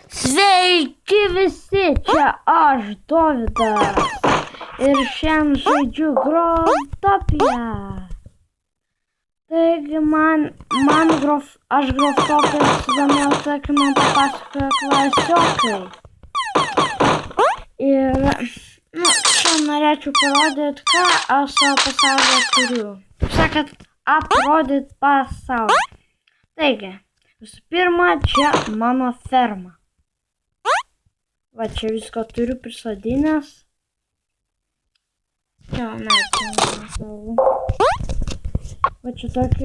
Sveiki visi, čia aš, Dovydas. Ir šiandien žaidžiu Growtopiją. Taigi aš Growtopiją sudomėjau, kai man papasakojo klasiokai. Ir čia norėčiau parodyti, ką aš savo pasaulyje turiu. Taip sakant, aprodyti pasaulį. Taigi, visų pirma, čia mano ferma. Va, čia visko turiu prisodinęs. Čia, va, čia tokį,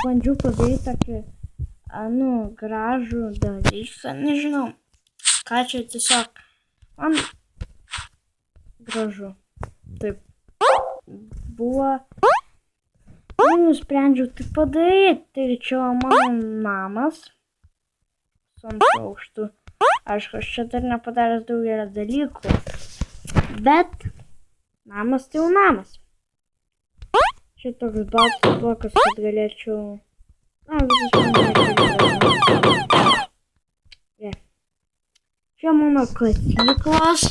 bandžiau padaryti tokį, gražų dalyką, nežinau, ką čia tiesiog, man gražu, taip, buvo, nusprendžiau tai padaryti, tai čia mano namas, su antru aukštu, aišku, aš čia dar nepadaręs daugelio dalykų, bet namas tai jau namas. Čia toks baltas blokas, kad galėčiau... Čia mano kasyklos.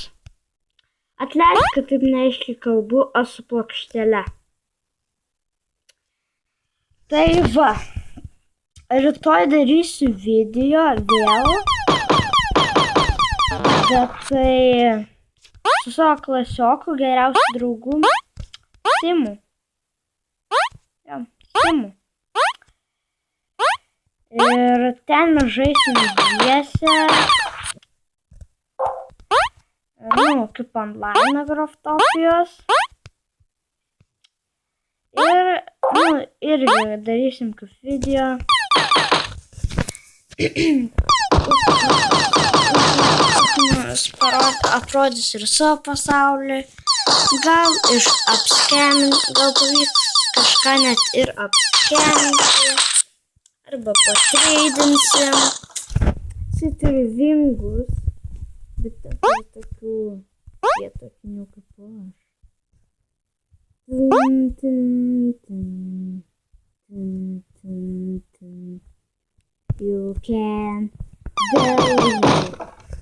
Atleisk, kad taip neaiškiai kalbu, aš su plokštele. Tai va, rytoj darysiu video vėl, bet tai su savo klasioku geriausiu draugu Simu. Simu. Ir ten mes žaisim dviese, kaip online Growtopijos. Ir, irgi darysim kaip video. Atrodys ir savo pasaulį. Gal gal pavyks kažką net ir apskeminti. Arba patreidinsim. Jisai turi vingus, bet turi tokių pietokinių kaip aš.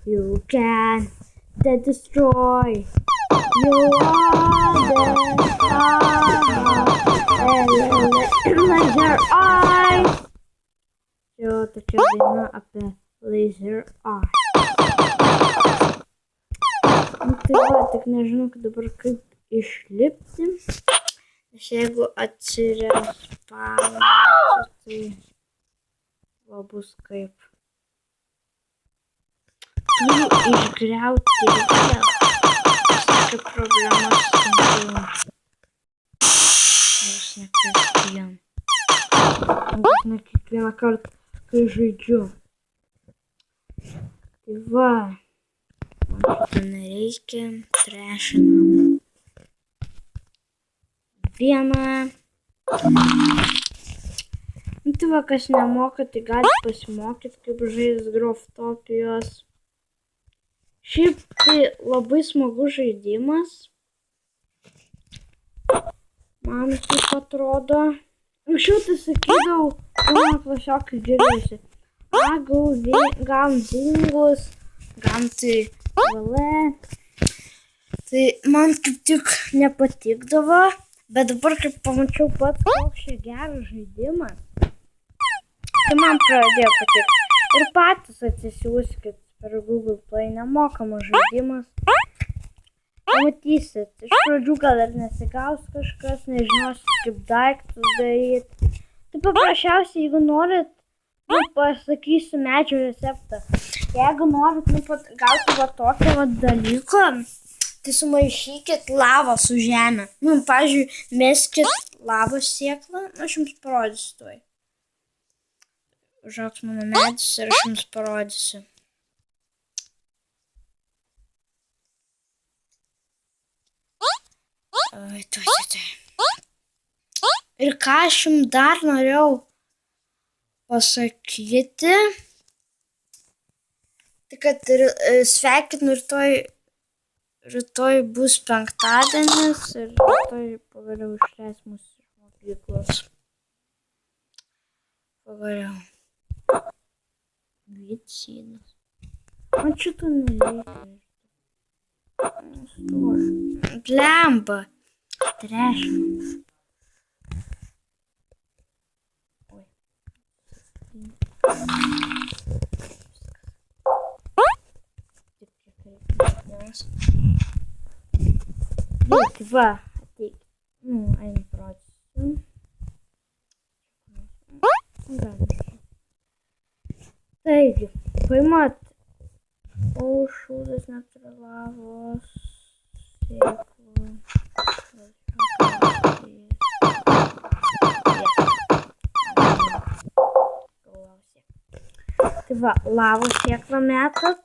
You can destroy. You are the laser eyes. Čia tokia daina apie laser eyes. Tai va, tik nežinau dabar kaip išlipti. Nes jeigu atsirespawnuosiu, tai va bus kaip. Turiu išgriauti vėl. Tokia problema sunkiau. Aš nekasdien. Aš ne kiekvieną kartą, kai žaidžiu. Tai va. Man šitą nereikia. Trešinam. Vieną. Tai va, kas nemoka, tai gali pasimokyti, kaip žais Growtopijos. Šiaip tai labai smagus žaidimas. Man taip atrodo. Anksčiau tai sakydavau, mano klasiokai girdėjusi. Gaun dingus, gaun tai valė. Tai man kaip tik nepatikdavo, bet dabar kaip pamačiau pats, koks čia geras žaidimas, tai man pradėjo patikti. Ir patys atsisiųskit per Google Play nemokamas žaidimas. Pamatysit, iš pradžių gal ir nesigaus kažkas, nežinosit kaip daiktus daryti. Tai paprasčiausiai, jeigu norit, pasakysiu medžio receptą. Jeigu norit gauti va tokį va dalyką, tai sumaišykit lavą su žemė. Pavyzdžiui, meskit lavos sėklą, aš jums parodysiu tuoj. Užaugs mano medis ir aš jums parodysiu. Tuoj. Ir ką aš jums dar norėjau pasakyti, tai kad sveikinu rytoj bus penktadienis ir rytoj pagaliau išleis mus iš mokyklos. Pagaliau. Vietsinas. Man šito nereikia. Blemba. Trešim. Oi. Tai va, ateik. Einam procesą. Taigi, paimat. Šūdas natūralavos sėklų. Tai va, lavos sėklą metat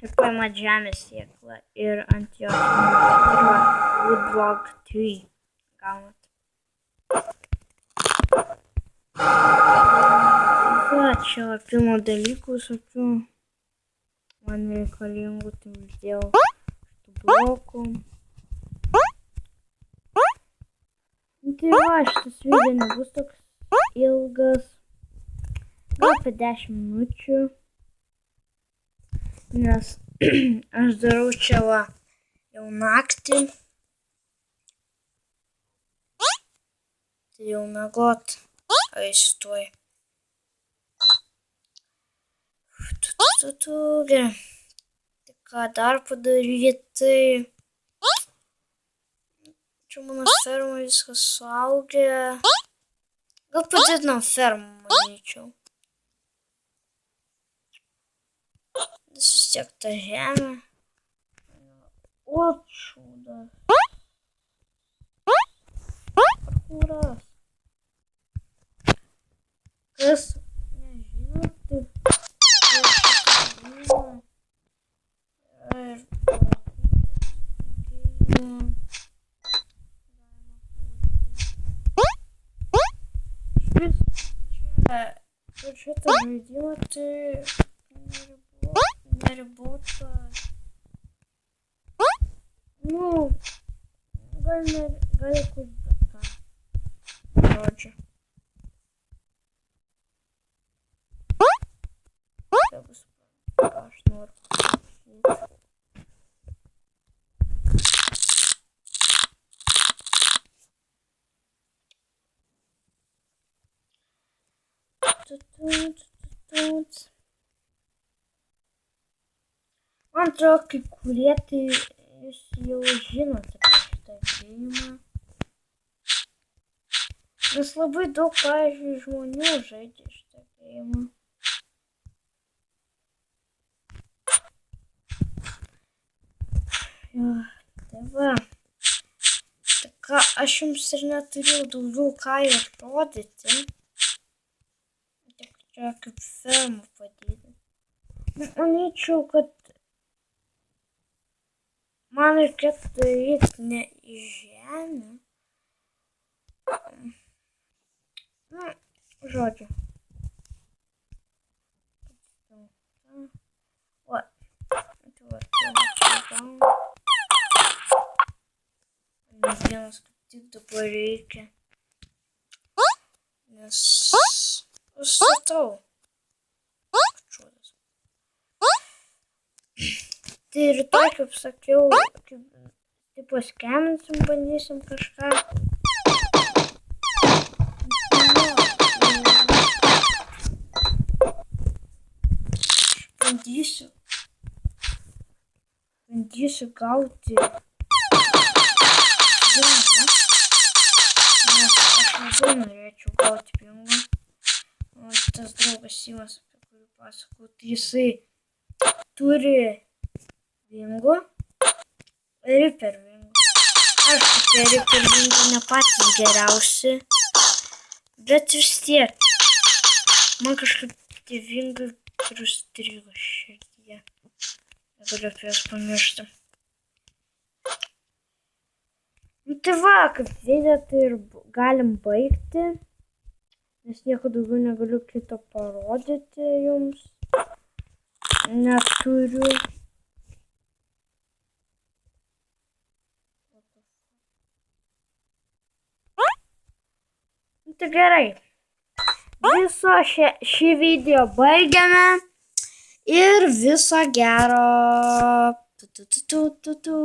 ir paimat žemės sėklą ir ant jos ir va, woodblock 3 gaunat. Va, čia pilno dalykų visokių. Man reikalingų tai dėl šitų blokų. Tai va, šitas video nebus toks ilgas. Gal apie 10 minučių. Nes aš darau čia va jau naktį. Tai jau miegot. Eisiu tuoj. Gerai. Tai ką dar padaryti? Čia mano ferma viskas suaugę. Gal padidinam fermą, manyčiau. Vis tiek ta žemė. O, šūdas. Parkūras. Kas nežino, tai... Ir šitą žaidimą tai neribota. Nu, gali kur bet ką. Žodžiu. Tai bus, ką aš noriu pasakyti. Man atrodo, kai kurie tai jūs jau žinote apie šitą žaidimą. Nes labai daug, pavyzdžiui, žmonių žaidžia šitą žaidimą. Tai va. Tai ką, aš jums ir neturėjau daugiau ką ir rodyti. Čia kaip fermą padėti. Manyčiau, kad man reikėtų daryti ne į žemę. Nu, žodžiu. Va. Vienas kaip tik dabar reikia. Nes... Aš statau. Tai rytoj, kaip sakiau, taip paskeminsim, bandysim kažką. Bandysiu gauti pingų. Nes aš labai norėčiau gauti pingų. Tas draugas Simas, apie kurį pasakau, tai jisai turi vingų, Reaper vingų. Aišku, tie Reaper vingų ne patys geriausi, bet vis tiek. Man kažkaip tie vingai užstrigo širdyje. Negaliu apie jas pamiršti. Nu tai va, kaip video tai ir galim baigti. Nes nieko daugiau negaliu kito parodyti jums. Neturiu. Tai gerai. viso šį video baigiame ir viso gero. Tu, tu, tu, tu, tu, tu.